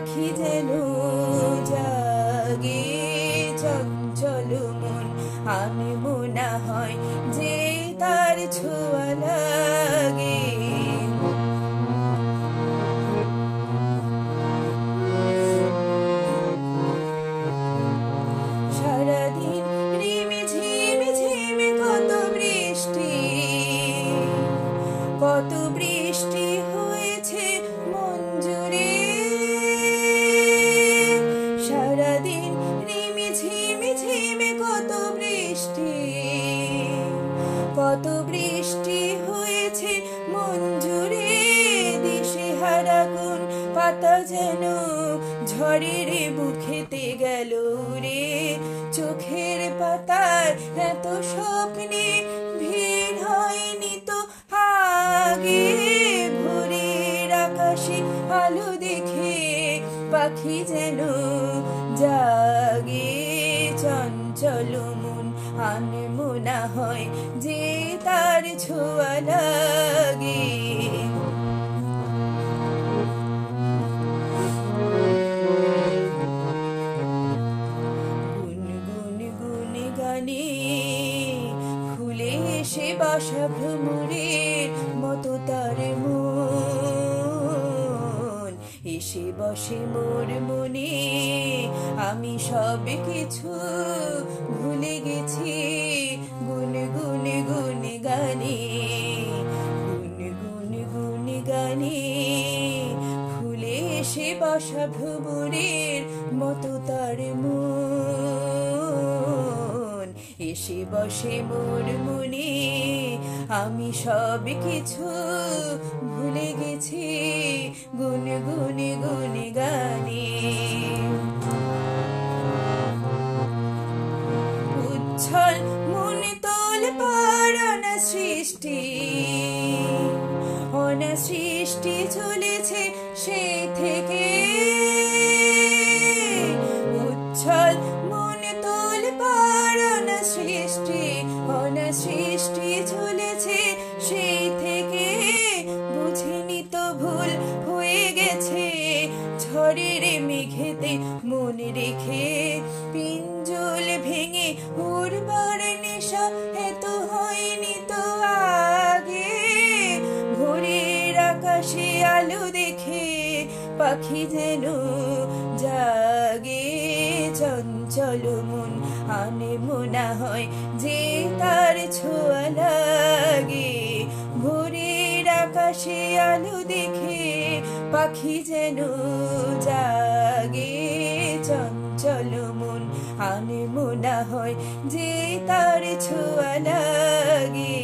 পাখি যেন জাগে চঞ্চল মন আমি মনে হয় যে তার ছোঁয়া লাগে। সারাদিন রিমি ঝিমি ঝিমি কত বৃষ্টি হয়েছে মন জুড়ে। সারাদিন রিমি ঝিমি ঝিমি কত বৃষ্টি হয়েছে মন জুড়ে। দিশেহারা কোন পাতা যেন ঝড়ের বুকেতে গেল রে। চোখের পাতায় এত স্বপ্নে ভিড় হয়নি তো আগে। ভোরের আকাশে আলো দেখে পাখি যেন জাগে চঞ্চল মন আমি মনে হয় যে তার ছোঁয়া লাগে। খুলে এসে বাসা ভ্রমরের মতো তার মন এসে বসে মোর মনে। আমি সব কিছু ভুলে গেছি গুনগুনে গুনে গানে গুনগুনে গানে। খুলে এসে বাসা ভ্রমরের মতো তার মন এসে বসে মোর মনে। আমি সব কিছু ভুলে গেছি গুনগুনে গুনে গানে। উচ্ছল মনে তোল পারানা সৃষ্টি চলেছে সেই থেকে। উচ্ছল মনে তোল পারানা সৃষ্টি চলেছে সেই থেকে। বুঝিনি তো ভুল হয়ে গেছে ঝড়ের মেঘেতে মনে রেখে। পিঞ্জল ভেঙে উড়বার নেশা এত হয়নি তো আগে। ভোরের আকাশে আলো দেখে পাখি যেন জাগে চঞ্চল মন আনে মনে হয় যে তার ছোঁয়া লাগে। ভোরের আকাশে আলো দেখে পাখি যেন জাগে চঞ্চল মন আনে মনে হয় যে তার ছোঁয়া লাগে।